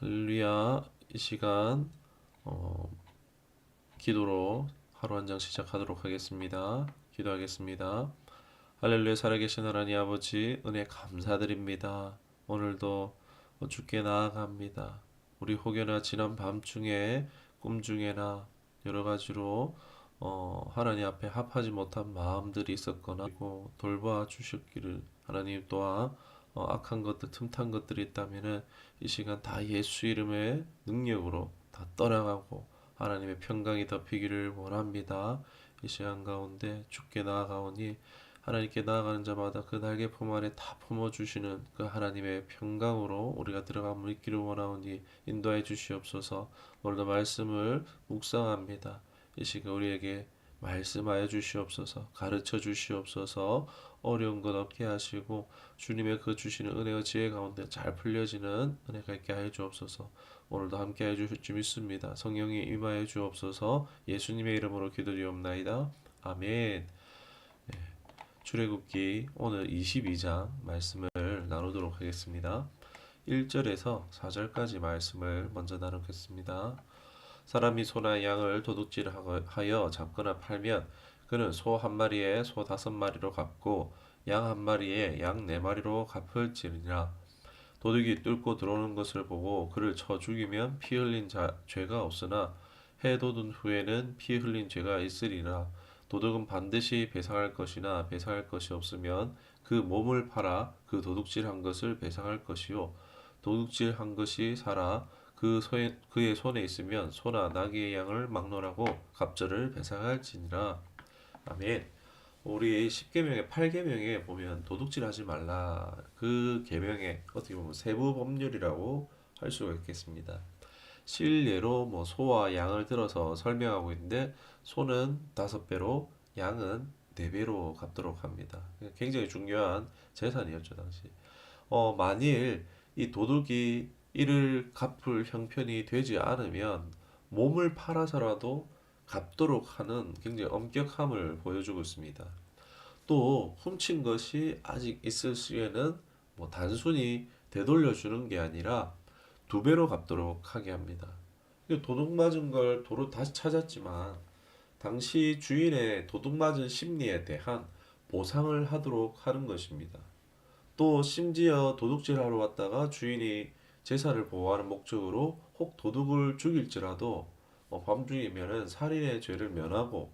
할렐루야. 이 시간 어, 기도로 하루 한 장 시작하도록 하겠습니다. 기도하겠습니다. 할렐루야. 살아계신 하나님 아버지 은혜 감사드립니다. 오늘도 주께 나아갑니다. 우리 혹여나 지난 밤중에 꿈 중에나 여러 가지로 하나님 앞에 합하지 못한 마음들이 있었거나 그리고 돌봐 주셨기를 하나님 또한 악한 것들 틈탄 것들이 있다면은 이 시간 다 예수 이름의 능력으로 다 떠나가고 하나님의 평강이 덮이기를 원합니다. 이 시간 가운데 주께 나아가오니 하나님께 나아가는 자마다 그 날개 품 아래 다 품어주시는 그 하나님의 평강으로 우리가 들어가면 있기를 원하오니 인도해 주시옵소서. 오늘도 말씀을 묵상합니다. 이 시간 우리에게 말씀하여 주시옵소서. 가르쳐 주시옵소서. 어려운 것 없게 하시고 주님의 그 주시는 은혜와 지혜 가운데 잘 풀려지는 은혜가 있게 하여 주옵소서. 오늘도 함께 해 주실 줄 믿습니다. 성령이 임하여 주옵소서. 예수님의 이름으로 기도드리옵나이다. 아멘. 출애굽기 오늘 22장 말씀을 나누도록 하겠습니다. 1절에서 4절까지 말씀을 먼저 나누겠습니다. 사람이 소나 양을 도둑질하여 잡거나 팔면 그는 소 한 마리에 소 5마리로 갚고 양 한 마리에 양 4마리로 갚을지니라. 도둑이 뚫고 들어오는 것을 보고 그를 쳐 죽이면 피 흘린 죄가 없으나 해 돋은 후에는 피 흘린 죄가 있으리라. 도둑은 반드시 배상할 것이나 배상할 것이 없으면 그 몸을 팔아 그 도둑질한 것을 배상할 것이요 도둑질한 것이 살아 그의 손에 있으면 소나 나귀의 양을 막론하고 갑절을 배상할지니라. 아멘. 우리 10계명의 8계명에 보면 도둑질하지 말라. 그 계명에 어떻게 보면 세부 법률이라고 할 수가 있겠습니다. 실례로 소와 양을 들어서 설명하고 있는데 소는 5배로 양은 4배로 갚도록 합니다. 굉장히 중요한 재산이었죠 당시. 만일 이 도둑이 이를 갚을 형편이 되지 않으면 몸을 팔아서라도 갚도록 하는 굉장히 엄격함을 보여주고 있습니다. 또 훔친 것이 아직 있을 시에는 단순히 되돌려주는 게 아니라 2배로 갚도록 하게 합니다. 도둑 맞은 걸 도로 다시 찾았지만 당시 주인의 도둑 맞은 심리에 대한 보상을 하도록 하는 것입니다. 또 심지어 도둑질하러 왔다가 주인이 제사를 보호하는 목적으로 혹 도둑을 죽일지라도 밤중이면은 살인의 죄를 면하고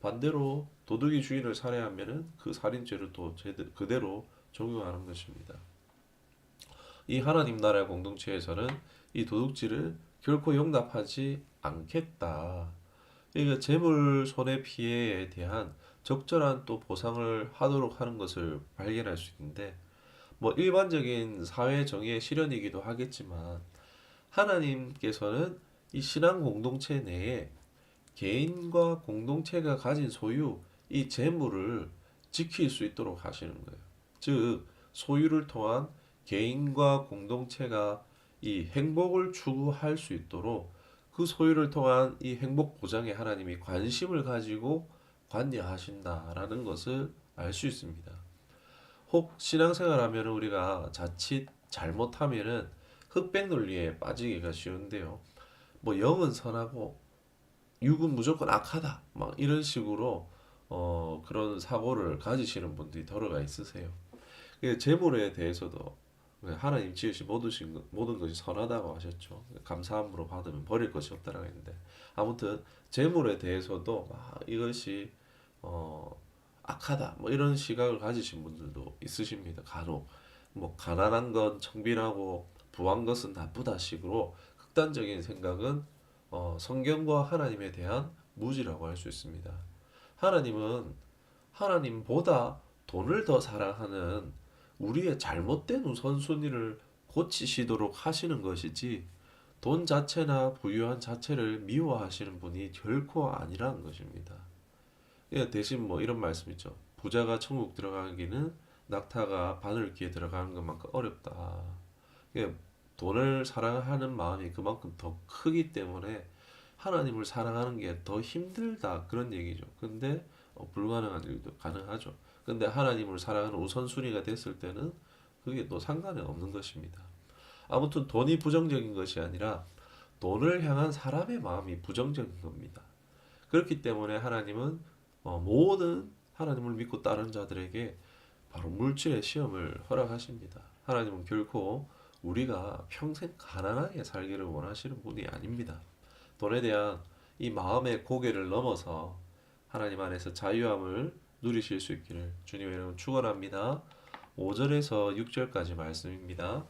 반대로 도둑이 주인을 살해하면은 그 살인죄를 또 그대로 적용하는 것입니다. 이 하나님 나라의 공동체에서는 이 도둑질을 결코 용납하지 않겠다. 그러니까 재물 손해 피해에 대한 적절한 또 보상을 하도록 하는 것을 발견할 수 있는데 일반적인 사회 정의의 실현이기도 하겠지만 하나님께서는 이 신앙 공동체 내에 개인과 공동체가 가진 소유, 이 재물을 지킬 수 있도록 하시는 거예요. 즉, 소유를 통한 개인과 공동체가 이 행복을 추구할 수 있도록 그 소유를 통한 이 행복 보장에 하나님이 관심을 가지고 관여하신다라는 것을 알 수 있습니다. 혹 신앙생활 하면 우리가 자칫 잘못하면은 흑백 논리에 빠지기가 쉬운데요. 영은 선하고 육은 무조건 악하다. 막 이런 식으로 그런 사고를 가지시는 분들이 더러가 있으세요. 재물에 대해서도 하나님 지으신 모든 것이 선하다고 하셨죠. 감사함으로 받으면 버릴 것이 없다라고 했는데 아무튼 재물에 대해서도 이것이 악하다 이런 시각을 가지신 분들도 있으십니다. 간혹 가난한 건 청빈하고 부한 것은 나쁘다 식으로 극단적인 생각은 성경과 하나님에 대한 무지라고 할 수 있습니다. 하나님은 하나님보다 돈을 더 사랑하는 우리의 잘못된 우선순위를 고치시도록 하시는 것이지 돈 자체나 부유한 자체를 미워하시는 분이 결코 아니라는 것입니다. 대신 이런 말씀 있죠. 부자가 천국 들어가기는 낙타가 바늘귀에 들어가는 것만큼 어렵다. 돈을 사랑하는 마음이 그만큼 더 크기 때문에 하나님을 사랑하는 게 더 힘들다 그런 얘기죠. 근데 불가능한 일도 가능하죠. 근데 하나님을 사랑하는 우선순위가 됐을 때는 그게 또 상관은 없는 것입니다. 아무튼 돈이 부정적인 것이 아니라 돈을 향한 사람의 마음이 부정적인 겁니다. 그렇기 때문에 하나님은 모든 하나님을 믿고 따른 자들에게 바로 물질의 시험을 허락하십니다. 하나님은 결코 우리가 평생 가난하게 살기를 원하시는 분이 아닙니다. 돈에 대한 이 마음의 고개를 넘어서 하나님 안에서 자유함을 누리실 수 있기를 주님의 이름으로 축원합니다. 5절에서 6절까지 말씀입니다.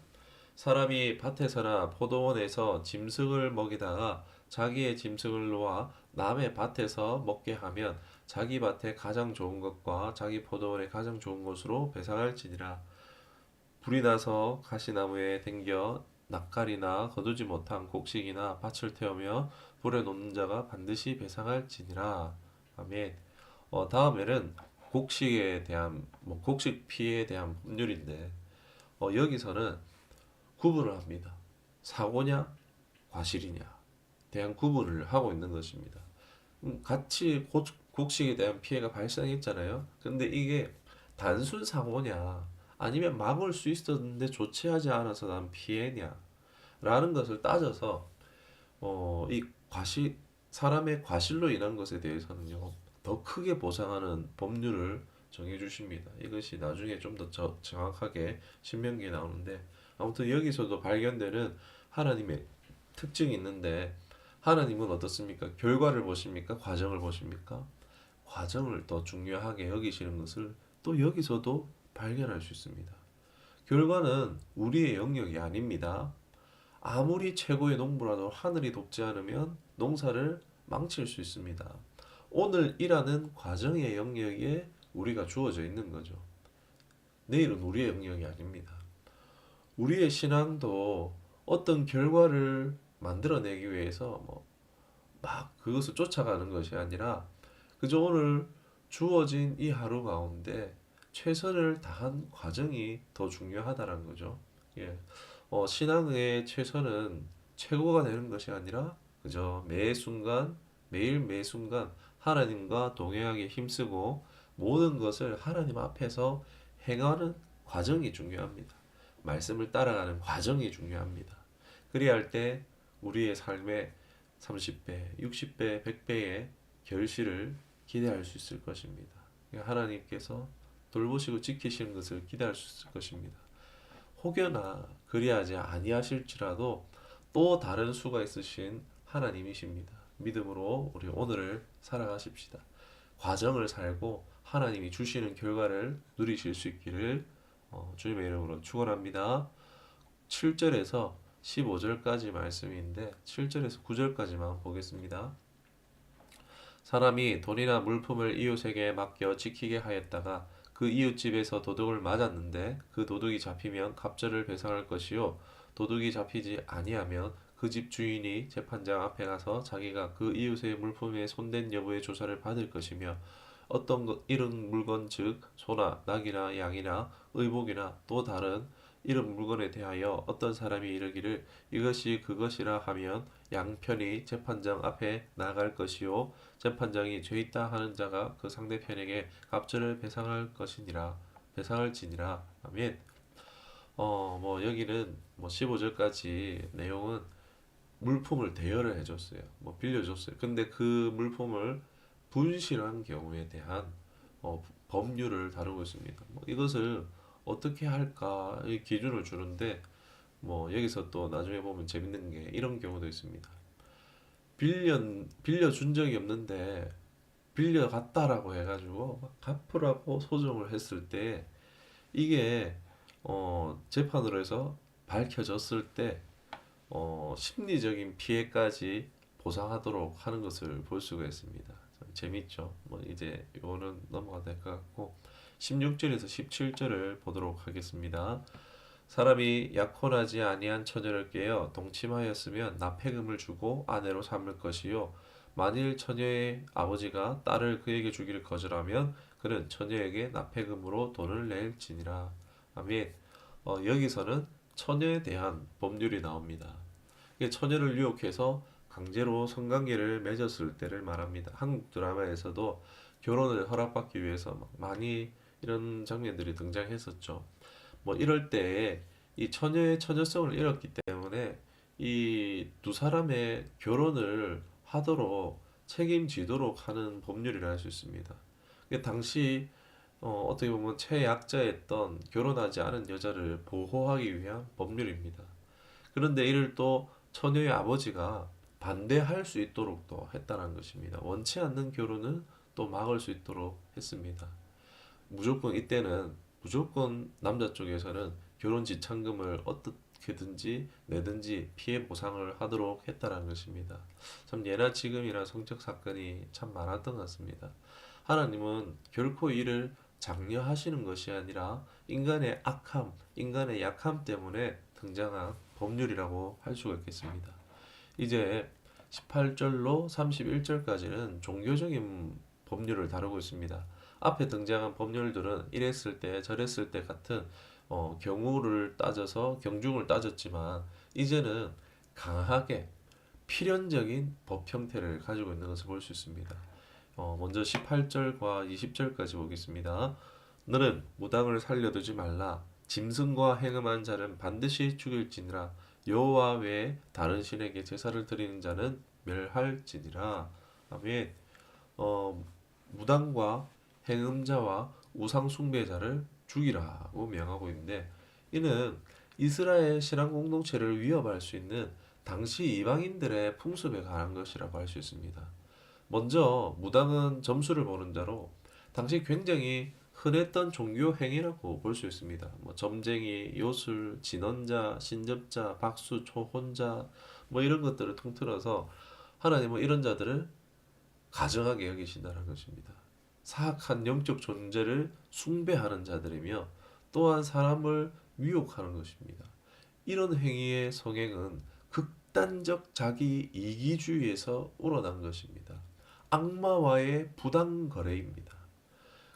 사람이 밭에서나 포도원에서 짐승을 먹이다가 자기의 짐승을 놓아 남의 밭에서 먹게 하면 자기 밭에 가장 좋은 것과 자기 포도원에 가장 좋은 것으로 배상할지니라. 불이 나서 가시나무에 댕겨 낯가리나 거두지 못한 곡식이나 밭을 태우며 불에 놓는 자가 반드시 배상할지니라. 아멘. 다음에는 곡식에 대한 곡식 피해에 대한 법률인데 여기서는 구분을 합니다. 사고냐 과실이냐 대한 구분을 하고 있는 것입니다. 같이 곡식에 대한 피해가 발생했잖아요. 근데 이게 단순 사고냐 아니면 막을 수 있었는데 조치하지 않아서 난 피해냐 라는 것을 따져서 이 사람의 과실로 인한 것에 대해서는요 더 크게 보상하는 법률을 정해 주십니다. 이것이 나중에 좀 더 정확하게 신명기에 나오는데 아무튼 여기서도 발견되는 하나님의 특징이 있는데 하나님은 어떻습니까? 결과를 보십니까? 과정을 보십니까? 과정을 더 중요하게 여기시는 것을 또 여기서도 발견할 수 있습니다. 결과는 우리의 영역이 아닙니다. 아무리 최고의 농부라도 하늘이 돕지 않으면 농사를 망칠 수 있습니다. 오늘 일하는 과정의 영역에 우리가 주어져 있는 거죠. 내일은 우리의 영역이 아닙니다. 우리의 신앙도 어떤 결과를 만들어내기 위해서 막 그것을 쫓아가는 것이 아니라 그저 오늘 주어진 이 하루 가운데 최선을 다한 과정이 더 중요하다는 거죠. 예. 신앙의 최선은 최고가 되는 것이 아니라 그저 매 순간 매일 매 순간 하나님과 동행하기 힘쓰고 모든 것을 하나님 앞에서 행하는 과정이 중요합니다. 말씀을 따라가는 과정이 중요합니다. 그리야 할 때 우리의 삶에 30배, 60배, 100배의 결실을 기대할 수 있을 것입니다. 하나님께서 돌보시고 지키시는 것을 기대할 수 있을 것입니다. 혹여나 그리하지 아니하실지라도 또 다른 수가 있으신 하나님이십니다. 믿음으로 우리 오늘을 살아가십시다. 과정을 살고 하나님이 주시는 결과를 누리실 수 있기를 주님의 이름으로 축원합니다. 7절에서 15절까지 말씀인데 7절에서 9절까지만 보겠습니다. 사람이 돈이나 물품을 이웃에게 맡겨 지키게 하였다가 그 이웃집에서 도둑을 맞았는데 그 도둑이 잡히면 갑절을 배상할 것이요 도둑이 잡히지 아니하면 그 집 주인이 재판장 앞에 가서 자기가 그 이웃의 물품에 손댄 여부의 조사를 받을 것이며 어떤 이런 물건 즉 소나 낙이나 양이나 의복이나 또 다른 이런 물건에 대하여 어떤 사람이 이르기를 이것이 그것이라 하면 양편이 재판장 앞에 나갈 것이요 재판장이 죄 있다 하는 자가 그 상대편에게 갑절을 배상할지니라. 아멘. 여기는 15절까지 내용은 물품을 대여를 해줬어요. 빌려줬어요. 근데 그 물품을 분실한 경우에 대한 법률을 다루고 있습니다. 이것을 어떻게 할까 이 기준을 주는데 여기서 또 나중에 보면 재밌는 게 이런 경우도 있습니다. 빌려준 적이 없는데 빌려갔다라고 해가지고 막 갚으라고 소송을 했을 때 이게 재판으로 해서 밝혀졌을 때 심리적인 피해까지 보상하도록 하는 것을 볼 수가 있습니다. 참 재밌죠? 이제 이거는 넘어가야 될 것 같고 16절에서 17절을 보도록 하겠습니다. 사람이 약혼하지 아니한 처녀를 깨어 동침하였으면 납폐금을 주고 아내로 삼을 것이요 만일 처녀의 아버지가 딸을 그에게 주기를 거절하면 그는 처녀에게 납폐금으로 돈을 낼지니라. 아멘. 여기서는 처녀에 대한 법률이 나옵니다. 이게 처녀를 유혹해서 강제로 성관계를 맺었을 때를 말합니다. 한국 드라마에서도 결혼을 허락받기 위해서 많이 이런 장면들이 등장했었죠. 이럴 때 이 처녀의 처녀성을 잃었기 때문에 이 두 사람의 결혼을 하도록 책임지도록 하는 법률이라 할 수 있습니다. 이게 당시 어떻게 보면 최약자였던 결혼하지 않은 여자를 보호하기 위한 법률입니다. 그런데 이를 또 처녀의 아버지가 반대할 수 있도록 또 했다는 것입니다. 원치 않는 결혼은 또 막을 수 있도록 했습니다. 무조건 이때는 무조건 남자 쪽에서는 결혼 지참금을 어떻게든지 내든지 피해 보상을 하도록 했다는 것입니다. 참 예나 지금이나 성적 사건이 참 많았던 것 같습니다. 하나님은 결코 이를 장려하시는 것이 아니라 인간의 악함, 인간의 약함 때문에 등장한 법률이라고 할 수가 있겠습니다. 이제 18절로 31절까지는 종교적인 법률을 다루고 있습니다. 앞에 등장한 법률들은 이랬을 때 저랬을 때 같은 경우를 따져서 경중을 따졌지만 이제는 강하게 필연적인 법 형태를 가지고 있는 것을 볼 수 있습니다. 먼저 18절과 20절까지 보겠습니다. 너는 무당을 살려두지 말라. 짐승과 행음한 자는 반드시 죽일지니라. 여호와 외에 다른 신에게 제사를 드리는 자는 멸할지니라. 아멘. 무당과 행음자와 우상 숭배자를 죽이라고 명하고 있는데 이는 이스라엘 신앙 공동체를 위협할 수 있는 당시 이방인들의 풍습에 관한 것이라고 할 수 있습니다. 먼저 무당은 점수를 보는 자로 당시 굉장히 흔했던 종교 행위라고 볼 수 있습니다. 뭐 점쟁이, 요술, 진언자, 신접자, 박수, 초혼자 뭐 이런 것들을 통틀어서 하나님은 이런 자들을 가증하게 여기신다는 것입니다. 사악한 영적 존재를 숭배하는 자들이며 또한 사람을 미혹하는 것입니다. 이런 행위의 성행은 극단적 자기 이기주의에서 우러난 것입니다. 악마와의 부당 거래입니다.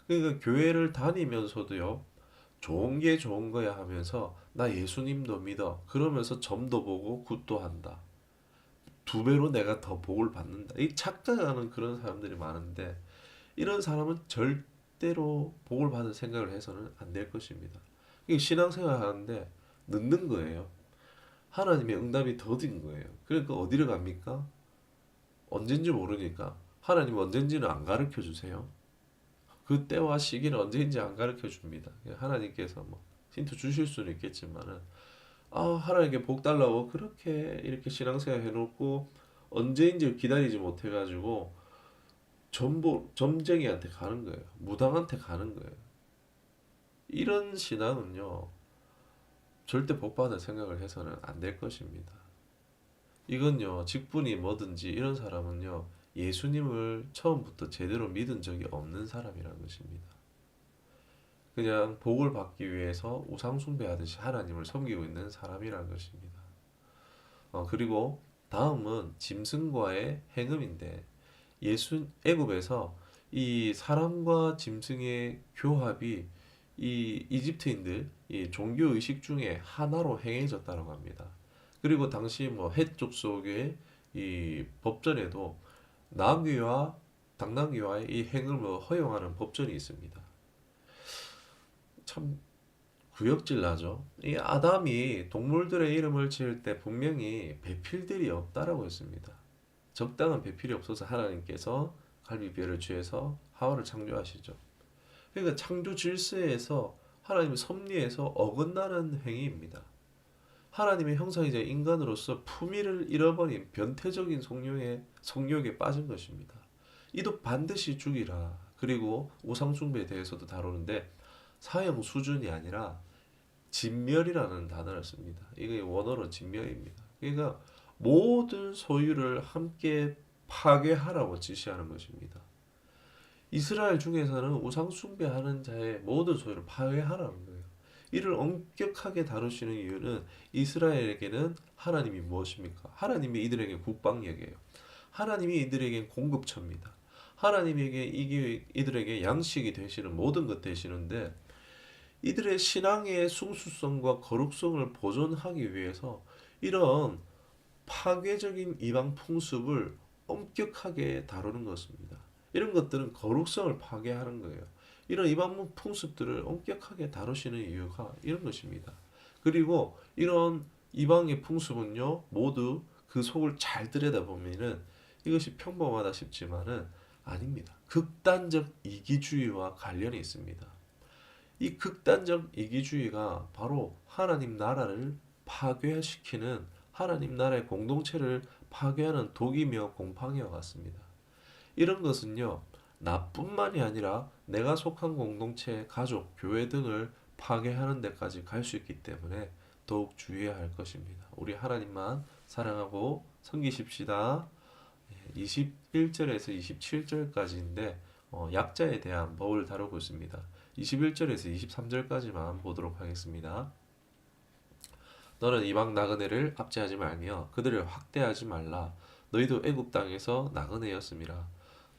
그러니까 교회를 다니면서도요, 좋은 게 좋은 거야 하면서 나 예수님도 믿어 그러면서 점도 보고 굿도 한다. 두 배로 내가 더 복을 받는다. 이 착각하는 그런 사람들이 많은데 이런 사람은 절대로 복을 받을 생각을 해서는 안 될 것입니다. 이게 신앙생활 하는데 늦는 거예요. 하나님의 응답이 더딘 거예요. 그러니까 어디를 갑니까? 언젠지 모르니까 하나님 언젠지는 안 가르쳐 주세요. 그 때와 시기는 언제인지 안 가르쳐 줍니다. 하나님께서 뭐 힌트 주실 수는 있겠지만은 하나님께 복 달라고 그렇게 이렇게 신앙생활 해놓고 언제인지 기다리지 못해가지고 점쟁이한테 가는 거예요. 무당한테 가는 거예요. 이런 신앙은요 절대 복 받을 생각을 해서는 안 될 것입니다. 이건요 직분이 뭐든지 이런 사람은요 예수님을 처음부터 제대로 믿은 적이 없는 사람이라는 것입니다. 그냥 복을 받기 위해서 우상 숭배하듯이 하나님을 섬기고 있는 사람이라는 것입니다. 그리고 다음은 짐승과의 행음인데 애굽에서 이 사람과 짐승의 교합이 이 이집트인들 이 종교 의식 중에 하나로 행해졌다고 합니다. 그리고 당시 뭐 해족 속의 이 법전에도 나귀와 당나귀와의 이 행음을 허용하는 법전이 있습니다. 참 구역질 나죠. 이 아담이 동물들의 이름을 지을 때 분명히 배필들이 없다라고 했습니다. 적당한 배필이 없어서 하나님께서 갈비뼈를 취해서 하와를 창조하시죠. 그러니까 창조 질서에서 하나님의 섭리에서 어긋나는 행위입니다. 하나님의 형상이자 인간으로서 품위를 잃어버린 변태적인 성욕에 빠진 것입니다. 이도 반드시 죽이라. 그리고 우상숭배에 대해서도 다루는데 사형 수준이 아니라 진멸이라는 단어를 씁니다. 이게 원어로 진멸입니다. 그러니까 모든 소유를 함께 파괴하라고 지시하는 것입니다. 이스라엘 중에서는 우상 숭배하는 자의 모든 소유를 파괴하라는 거예요. 이를 엄격하게 다루시는 이유는 이스라엘에게는 하나님이 무엇입니까? 하나님이 이들에게 국방력이에요. 하나님이 이들에게 공급처입니다. 하나님에게 이들에게 양식이 되시는 모든 것 되시는데 이들의 신앙의 순수성과 거룩성을 보존하기 위해서 이런 파괴적인 이방 풍습을 엄격하게 다루는 것입니다. 이런 것들은 거룩성을 파괴하는 거예요. 이런 이방 풍습들을 엄격하게 다루시는 이유가 이런 것입니다. 그리고 이런 이방의 풍습은요, 모두 그 속을 잘 들여다보면은 이것이 평범하다 싶지만은 아닙니다. 극단적 이기주의와 관련이 있습니다. 이 극단적 이기주의가 바로 하나님 나라를 파괴시키는, 하나님 나라의 공동체를 파괴하는 독이며 공팡이와 같습니다. 이런 것은요, 나뿐만이 아니라 내가 속한 공동체, 가족, 교회 등을 파괴하는 데까지 갈 수 있기 때문에 더욱 주의해야 할 것입니다. 우리 하나님만 사랑하고 섬기십시다. 21절에서 27절까지인데 약자에 대한 법을 다루고 있습니다. 21절에서 23절까지만 보도록 하겠습니다. 너는 이방 나그네를 압제하지 말며 그들을 확대하지 말라. 너희도 애굽 땅에서 나그네였음이라.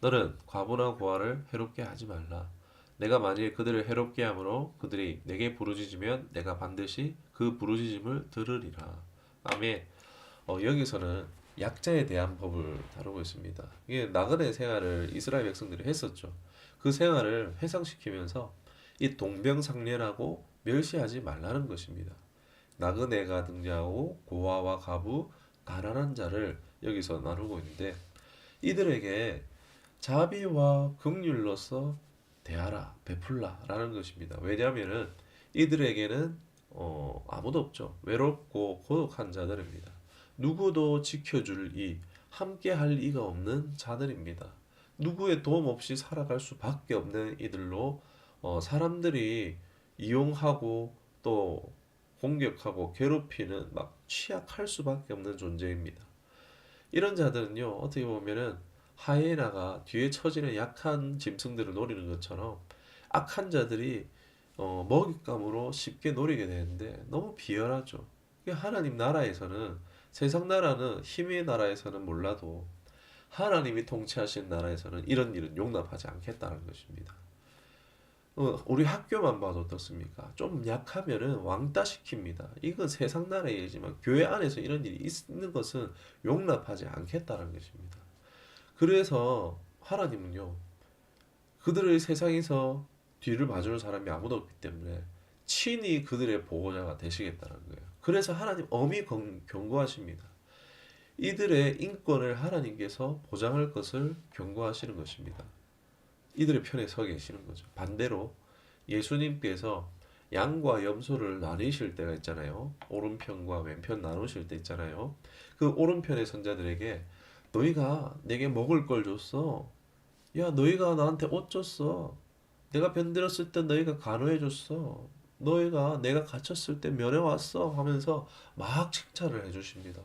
너는 과부나 고아를 해롭게 하지 말라. 내가 만일 그들을 해롭게 함으로 그들이 내게 부르짖으면 내가 반드시 그 부르짖음을 들으리라. 아멘. 여기서는 약자에 대한 법을 다루고 있습니다. 이게 나그네 생활을 이스라엘 백성들이 했었죠. 그 생활을 회상시키면서 이 동병상련하고 멸시하지 말라는 것입니다. 나그네가 등장하고 고아와 과부, 가난한 자를 여기서 나누고 있는데 이들에게 자비와 긍휼로서 대하라, 베풀라라는 것입니다. 왜냐하면은 이들에게는 아무도 없죠. 외롭고 고독한 자들입니다. 누구도 지켜줄 이, 함께 할 이가 없는 자들입니다. 누구의 도움 없이 살아갈 수밖에 없는 이들로 사람들이 이용하고 또 공격하고 괴롭히는 막 취약할 수밖에 없는 존재입니다. 이런 자들은요, 어떻게 보면은 하이에나가 뒤에 처지는 약한 짐승들을 노리는 것처럼 악한 자들이 먹잇감으로 쉽게 노리게 되는데 너무 비열하죠. 하나님 나라에서는, 세상 나라는, 힘의 나라에서는 몰라도 하나님이 통치하시는 나라에서는 이런 일은 용납하지 않겠다는 것입니다. 우리 학교만 봐도 어떻습니까? 좀 약하면은 왕따 시킵니다. 이건 세상 나라의 일이지만 교회 안에서 이런 일이 있는 것은 용납하지 않겠다는 것입니다. 그래서 하나님은요, 그들의 세상에서 뒤를 봐주는 사람이 아무도 없기 때문에 친히 그들의 보호자가 되시겠다는 거예요. 그래서 하나님 엄히 경고하십니다. 이들의 인권을 하나님께서 보장할 것을 경고하시는 것입니다. 이들의 편에 서 계시는 거죠. 반대로 예수님께서 양과 염소를 나누실 때가 있잖아요. 오른편과 왼편 나누실 때 있잖아요. 그 오른편의 선자들에게 너희가 내게 먹을 걸 줬어. 야, 너희가 나한테 옷 줬어. 내가 병들었을 때 너희가 간호해 줬어. 너희가 내가 갇혔을 때 면회 왔어 하면서 막 칭찬을 해주십니다.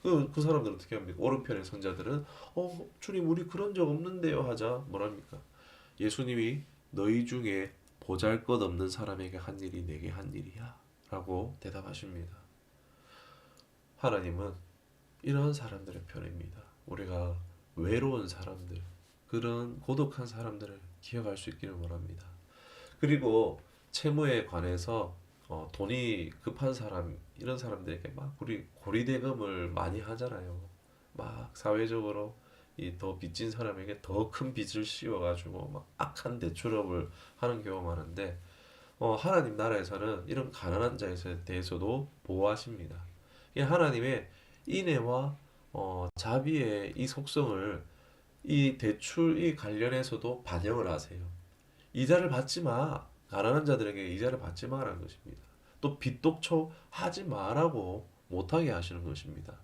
그 사람들은 어떻게 합니까? 오른편의 선자들은 주님 우리 그런 적 없는데요 하자 뭐랍니까? 예수님이 너희 중에 보잘것없는 사람에게 한 일이 내게 한 일이야 라고 대답하십니다. 하나님은 이런 사람들의 편입니다. 우리가 외로운 사람들, 그런 고독한 사람들을 기억할 수 있기를 원합니다. 그리고 채무에 관해서 돈이 급한 사람, 이런 사람들에게 막 우리 고리대금을 많이 하잖아요. 막 사회적으로 이 더 빚진 사람에게 더 큰 빚을 씌워가지고 막 악한 대출업을 하는 경우가 많은데 하나님 나라에서는 이런 가난한 자에 대해서도 보호하십니다. 이 하나님의 인애와 자비의 이 속성을 이 대출이 관련해서도 반영을 하세요. 이자를 받지 마. 가난한 자들에게 이자를 받지 마라는 것입니다. 또 빚독촉 하지 마라고 못하게 하시는 것입니다.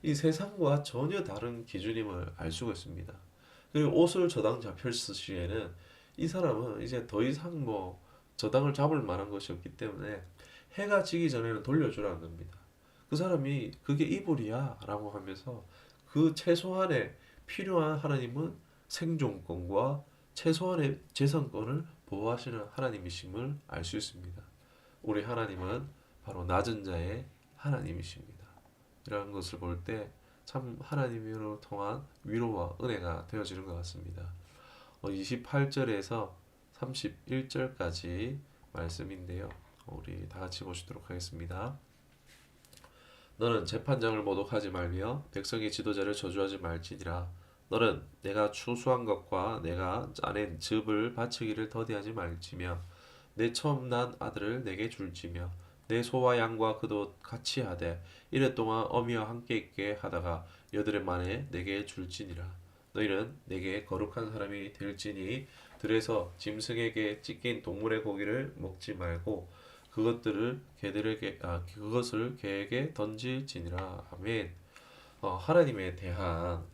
이 세상과 전혀 다른 기준임을 알 수가 있습니다. 그리고 옷을 저당 잡힐 시에는 이 사람은 이제 더 이상 뭐 저당을 잡을 만한 것이 없기 때문에 해가 지기 전에는 돌려주라는 겁니다. 그 사람이 그게 이불이야 라고 하면서 그 최소한의 필요한 하나님은 생존권과 최소한의 재산권을 보호하시는 하나님이심을 알 수 있습니다. 우리 하나님은 바로 낮은 자의 하나님이십니다. 이러한 것을 볼 때 참 하나님으로 통한 위로와 은혜가 되어지는 것 같습니다. 28절에서 31절까지 말씀인데요. 우리 다 같이 보시도록 하겠습니다. 너는 재판장을 모독하지 말며 백성의 지도자를 저주하지 말지니라. 너는 내가 추수한 것과 내가 짜낸 즙을 바치기를 더디하지 말지며 내 처음 난 아들을 내게 줄지며 내 소와 양과 그도 같이 하되 이래 동안 어미와 함께 있게 하다가 여드레 만에 내게 줄지니라. 너희는 내게 거룩한 사람이 될지니 들에서 짐승에게 찢긴 동물의 고기를 먹지 말고 그것을 개에게 던질지니라. 아멘. 하나님에 대한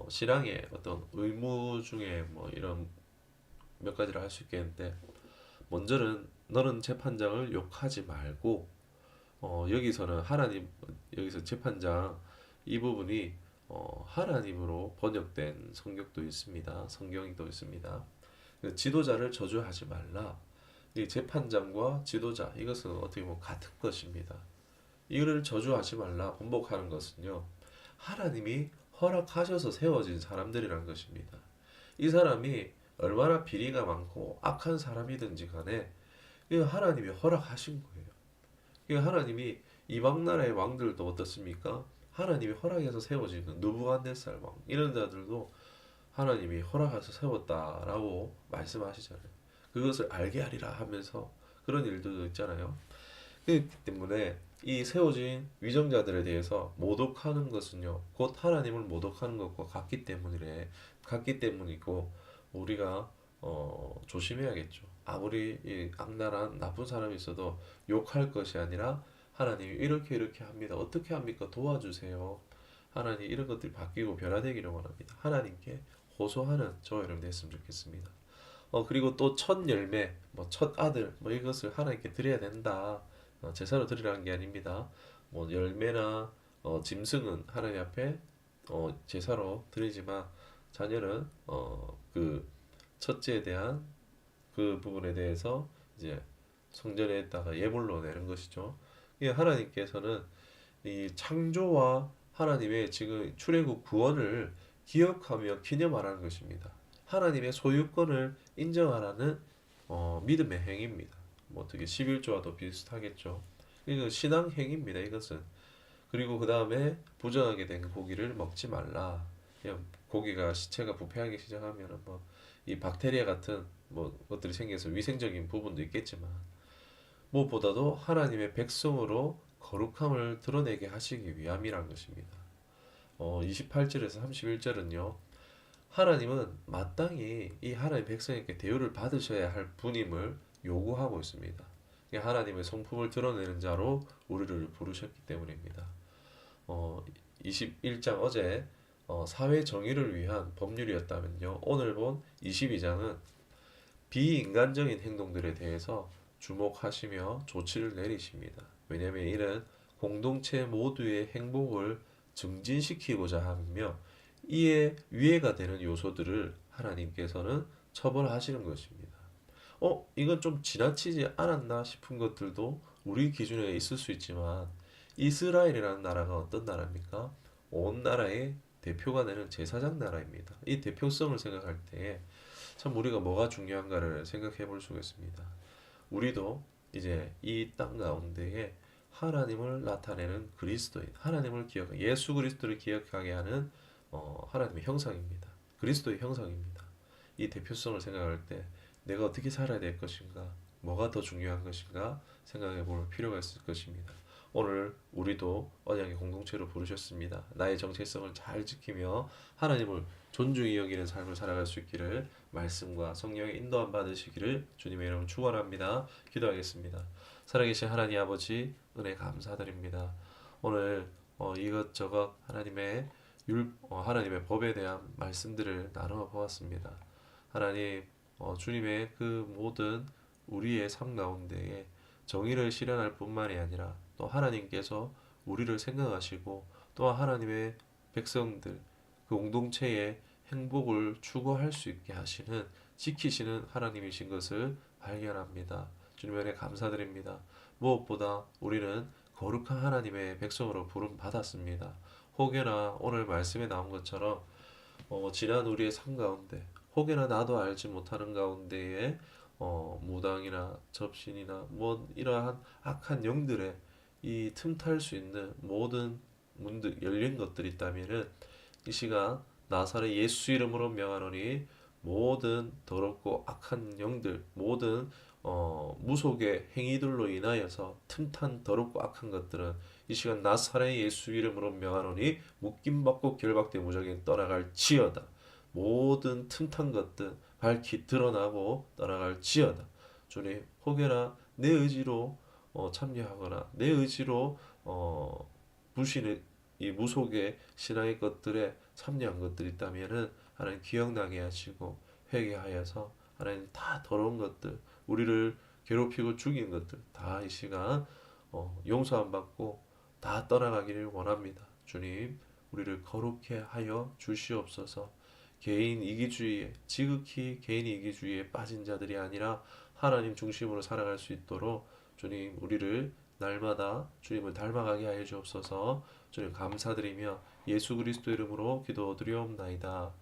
신앙의 어떤 의무 중에 뭐 이런 몇 가지를 할 수 있겠는데, 먼저는 너는 재판장을 욕하지 말고, 여기서는 여기서 재판장 이 부분이 하나님으로 번역된 성경도 있습니다. 성경도 있습니다. 그 지도자를 저주하지 말라. 이 재판장과 지도자, 이것은 어떻게 보면 같은 것입니다. 이를 저주하지 말라 번복하는 것은요, 하나님이 허락하셔서 세워진 사람들이라는 것입니다. 이 사람이 얼마나 비리가 많고 악한 사람이든지 간에 이거 하나님이 허락하신 거예요. 이거 하나님이 이방 나라의 왕들도 어떻습니까? 하나님이 허락해서 세워진 느부갓네살 왕 이런 자들도 하나님이 허락해서 세웠다라고 말씀하시잖아요. 그것을 알게 하리라 하면서 그런 일들도 있잖아요. 그렇기 때문에 이 세워진 위정자들에 대해서 모독하는 것은요, 곧 하나님을 모독하는 것과 같기 때문이고, 우리가 조심해야겠죠. 아무리 이 악랄한 나쁜 사람이 있어도 욕할 것이 아니라 하나님이 이렇게 이렇게 합니다. 어떻게 합니까? 도와주세요. 하나님 이런 것들이 바뀌고 변화되기를 원합니다. 하나님께 호소하는 저와 여러분 됐으면 좋겠습니다. 그리고 또 첫 열매, 뭐 첫 아들, 뭐 이것을 하나님께 드려야 된다. 제사로 드리라는 게 아닙니다. 뭐 열매나 짐승은 하나님 앞에 제사로 드리지만 자녀는 그 첫째에 대한 그 부분에 대해서 이제 성전에다가 예물로 내는 것이죠. 이 하나님께서는 이 창조와 하나님의 지금 출애굽 구원을 기억하며 기념하라는 것입니다. 하나님의 소유권을 인정하라는 믿음의 행위입니다. 뭐 어떻게 11조와도 비슷하겠죠. 이거 신앙 행위입니다. 이것은. 그리고 그 다음에 부정하게 된 고기를 먹지 말라. 그냥 고기가 시체가 부패하기 시작하면 뭐 이 박테리아 같은 뭐 것들이 생겨서 위생적인 부분도 있겠지만 무엇보다도 하나님의 백성으로 거룩함을 드러내게 하시기 위함이란 것입니다. 28절에서 31절은요. 하나님은 마땅히 이 하나님의 백성에게 대우를 받으셔야 할 분임을 요구하고 있습니다. 하나님의 성품을 드러내는 자로 우리를 부르셨기 때문입니다. 21장 어제 사회 정의를 위한 법률이었다면요. 오늘 본 22장은 비인간적인 행동들에 대해서 주목하시며 조치를 내리십니다. 왜냐하면 이는 공동체 모두의 행복을 증진시키고자 하며 이에 위해가 되는 요소들을 하나님께서는 처벌하시는 것입니다. 이건 좀 지나치지 않았나 싶은 것들도 우리 기준에 있을 수 있지만 이스라엘이라는 나라가 어떤 나라입니까? 온 나라의 대표가 되는 제사장 나라입니다. 이 대표성을 생각할 때 참 우리가 뭐가 중요한가를 생각해 볼 수가 있습니다. 우리도 이제 이 땅 가운데에 하나님을 나타내는 그리스도인, 예수 그리스도를 기억하게 하는 하나님의 형상입니다. 그리스도의 형상입니다. 이 대표성을 생각할 때 내가 어떻게 살아야 될 것인가, 뭐가 더 중요한 것인가 생각해 볼 필요가 있을 것입니다. 오늘 우리도 언약의 공동체로 부르셨습니다. 나의 정체성을 잘 지키며 하나님을 존중히 여기는 삶을 살아갈 수 있기를 말씀과 성령의 인도함 받으시기를 주님의 이름으로 축원합니다. 기도하겠습니다. 살아계신 하나님 아버지 은혜 감사드립니다. 오늘 이것저것 하나님의 법에 대한 말씀들을 나누어 보았습니다. 하나님, 주님의 그 모든 우리의 삶 가운데에 정의를 실현할 뿐만이 아니라 또 하나님께서 우리를 생각하시고 또 하나님의 백성들 그 공동체의 행복을 추구할 수 있게 하시는 지키시는 하나님이신 것을 발견합니다. 주님 은혜 감사드립니다. 무엇보다 우리는 거룩한 하나님의 백성으로 부름 받았습니다. 혹여나 오늘 말씀에 나온 것처럼 지난 우리의 삶 가운데 혹여나 나도 알지 못하는 가운데에 무당이나 접신이나 뭐 이러한 악한 영들의 이 틈탈 수 있는 모든 문들 열린 것들이 있다면은 이 시간 나사렛 예수 이름으로 명하노니 모든 더럽고 악한 영들 모든 무속의 행위들로 인하여서 틈탄 더럽고 악한 것들은 이 시간 나사렛 예수 이름으로 명하노니 묶임받고 결박돼 무적에 떠나갈지어다. 모든 틈탄 것들 밝히 드러나고 떠나갈지어다. 주님, 혹여나 내 의지로 참여하거나 내 의지로 부신의 이 무속의 신앙의 것들에 참여한 것들이 있다면은 하나님 기억나게 하시고 회개하여서 하나님 다 더러운 것들, 우리를 괴롭히고 죽인 것들 다 이 시간 용서함 받고 다 떠나가기를 원합니다. 주님, 우리를 거룩해 하여 주시옵소서. 개인 이기주의에 지극히 개인 이기주의에 빠진 자들이 아니라 하나님 중심으로 살아갈 수 있도록 주님 우리를 날마다 주님을 닮아가게 하여 주옵소서. 주님 감사드리며 예수 그리스도 이름으로 기도드리옵나이다.